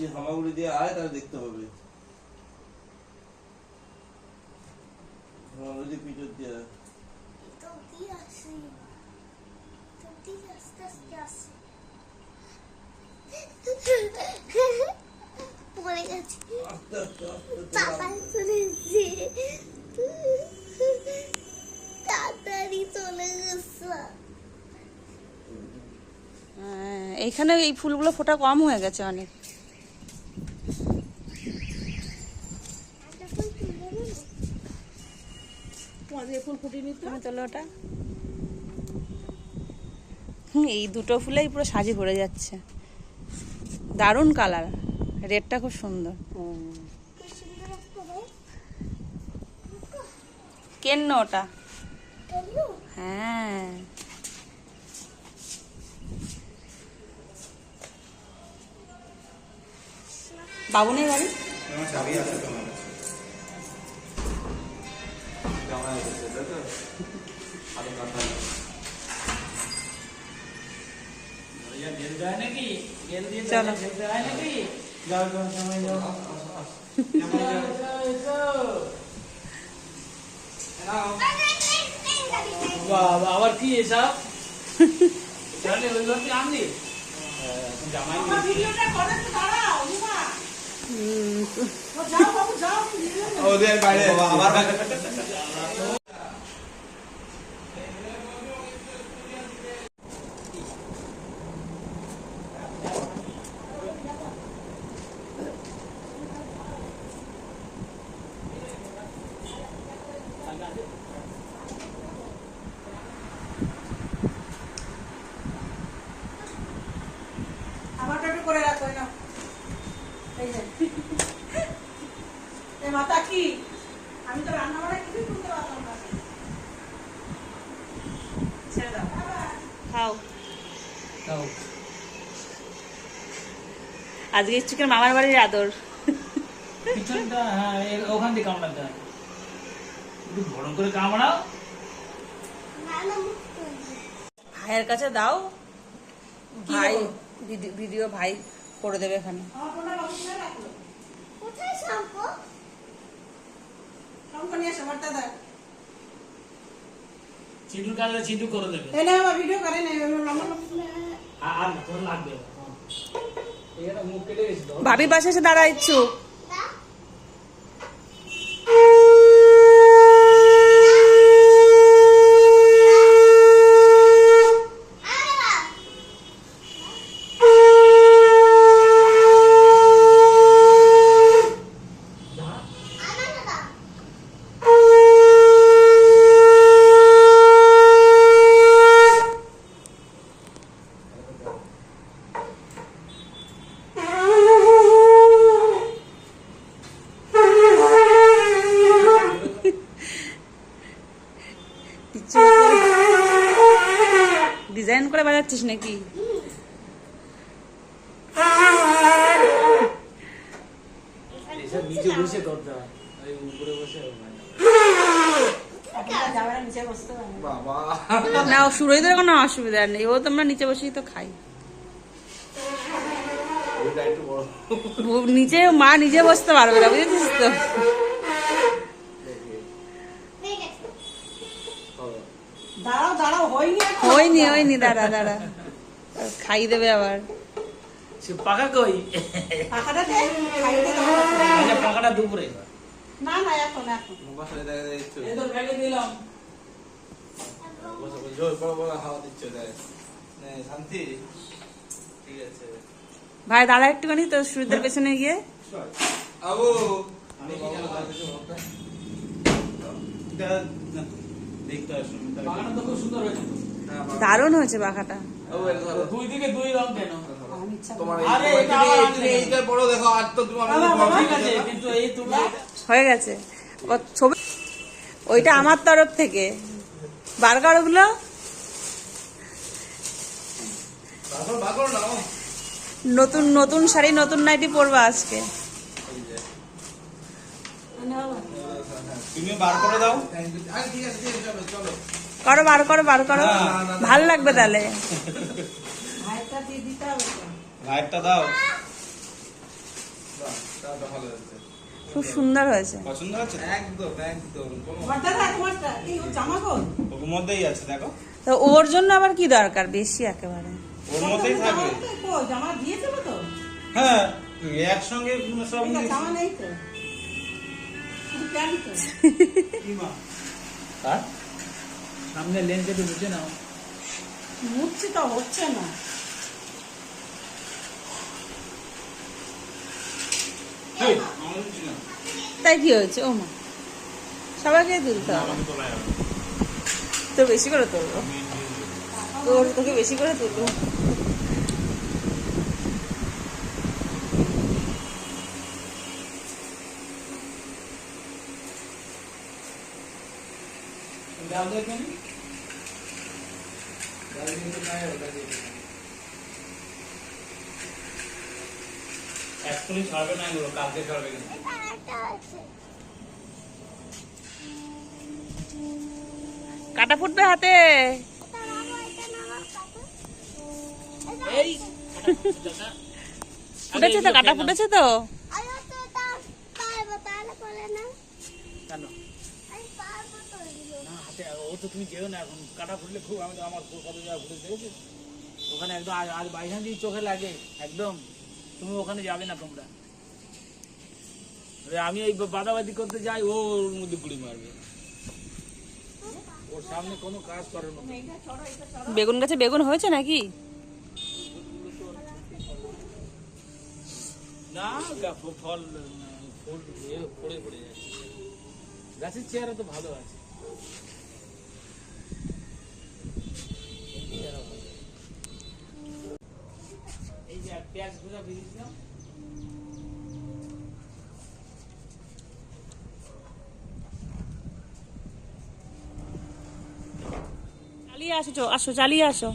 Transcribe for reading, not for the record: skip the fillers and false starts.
এই হামাগুড়ি দিয়ে আয় তাহলে দেখতে পাবে। হামাগুড়ি পিছন দিয়ে আয়। তো কি আছে? তো কি আস্তে আস্তে আছে। পড়ে গেছে। আস্তে আস্তে পাপা চলেছে। তাড়াতাড়ি চলে গেছে। এইখানে এই ফুলগুলো ফোটা কম হয়ে গেছে অনেক। ফুল ফুটিনি তো তুমি তোলো ওটা। এই দুটো ফুলেই পুরো সাজি ভরে যাচ্ছে, দারুণ কালার, রেডটা খুব সুন্দর। কি সুন্দর একটা রে। কেন ওটা? হ্যালো। হ্যাঁ, বাবুনের বাড়ি। তোমার চাবি আছে তোমার কাছে? জামা এসেছে তাই তো? আরে কথা চলো বাবা আবার কি এসব জানে ওই লোকটি আনলি জামাই ভিডিওটা করে তো দাঁড়াও উমা ও যাও বাবু যাও ওদের বাইরে আবার আমারটা একটু করে রাখো না এই যে এই মাথা কি আমি তো রান্না বাড়া কিছুই করতে পারতাম না ছেড়ে দাও খাও। দাও আজকে চিকেন মামার বাড়ির আদর। পিছনটা হ্যাঁ ওখান থেকে কামড়াতে হয় একটু বড় করে কামড়াও না না মুখ তুলছি। ভাইয়ের কাছে দাও, ভাই ভিডিও ভাই করে দেবে এখানে। আমার ফোনটা বাবু কিনে রাখলো কোথায় শ্যাম্পু? শ্যাম্পু নিয়ে এসে মারতে দেয় চিন্টু কালে চিন্টু করে দেবে এই না আমার ভিডিও করে না আর না তোর লাগবে এটা মুখ কেটে গেছে তো ভাবি পাশে এসে দাঁড়া ইচ্ছুক। ডিজাইন করে বাজাচ্ছিস নাকি? এসব নিচে বসে করতে হয় ওই উপরে বসে বাবা না, ও সুরহিদের কোনো অসুবিধা নেই, ও তোমরা নিচে বসেই তো খাই। ওইটা একটু বড় নিচে মা নিজে বসতে পারবে না, বুঝেছিস তো। দাঁড়াও দাঁড়াও হয়নি হয়নি, দাঁড়া দাঁড়া, খাই দেবে আবার। সে পাকা কই পাখাটা দে খাইতে দাও আচ্ছা পাকাটা দুপুরে না না এখন বাসায় দেখা যাচ্ছে এই তো ব্যাগে দিলাম বসে বসে জোর বড় বড় হাওয়া দিচ্ছে দেখ নে শান্তি ঠিক আছে ভাই দাঁড়া একটুখানি তো সুরহিদের পেছনে গিয়ে। আবু আমি কি জানো দেখতে আসুন পাকাটা তো খুব সুন্দর হয়েছে তো। দারুণ হয়েছে পাখাটা। দুই দিকে দুই রং কেন তোমার আরে এটা আবার আনলে। এইটা বড় দেখো আর তো তুমি ঠিক আছে কিন্তু এই তুলা হয়ে গেছে ছবি, ওইটা আমার তরফ থেকে। বার করো ওগুলো। বাগর না নতুন নতুন শাড়ি নতুন নাইটি পরবা আজকে। তুমি বার করে দাও আরে ঠিক আছে চলো করো, বার করো, বার করো, ভাল লাগবে তাহলে। ভাইটা দিয়ে দিতে হবে তো। লাইটটা দাও ওটা ভালো হয়েছে। খুব সুন্দর হয়েছে। পছন্দ হচ্ছে? একদম একদম। ওর মধ্যেই আছে দেখো। তো ওর জন্য আবার কি দরকার বেশি একেবারে? ওর মধ্যেই থাকবে। জামা দিয়ে দেবো তো? হ্যাঁ একসঙ্গে সব জামা নেই তো, শুধু প্যান্ট তো। কি মা? হ্যাঁ সামনে লেন্স একটু বুঝে নাও। মুছছি তো হচ্ছে না। এই, আমাদের ছিল না। তাই কি হয়েছে? ও মা, সবাইকে তুলতে হবে আমাকে তোলা যাবে না। তো বেশি করে তুলবো, তোকে বেশি করে তুলবো। ডাল দেখেন যার কিন্তু নাই, ওটা দিয়ে দিলাম। এক্ষুনি ছাড়বে না এগুলো, কালকে ছাড়বে কিন্তু। এটা একটা আছে। কাটা ফুটবে হাতে। এটা নামাও, এটা নামাও, কাকু। এটা এই ফুটেছে তো, কাটা ফুটেছে তো। আরে তো এটা পারবো, তাহলে করে না। কেন আমি পারবো তো এগুলো। না হাতে ও তো তুমি যেও না এখন, কাটা ফুটলে খুব আমি তো আমার কত জায়গা ফুটে দেখেছি ওখানে একদম। আজ বাইরে দিয়ে চোখে লাগে একদম, তুমি ওখানে যাবে না তোমরা। আমি এই বাদাবাদি করতে যাই, ও ওর মধ্যে গুড়ি মারবে। ওর সামনে কোনো কাজ করে না। বেগুন গাছে বেগুন হয়েছে নাকি? না ফল ফুল পড়ে পড়ে যাচ্ছে। গাছের চেহারা তো ভালো আছে। এই যে পেঁয়াজ গুঁড়া বেরিয়েছিলাম। চালিয়ে আসো, আসো চালিয়ে আসো।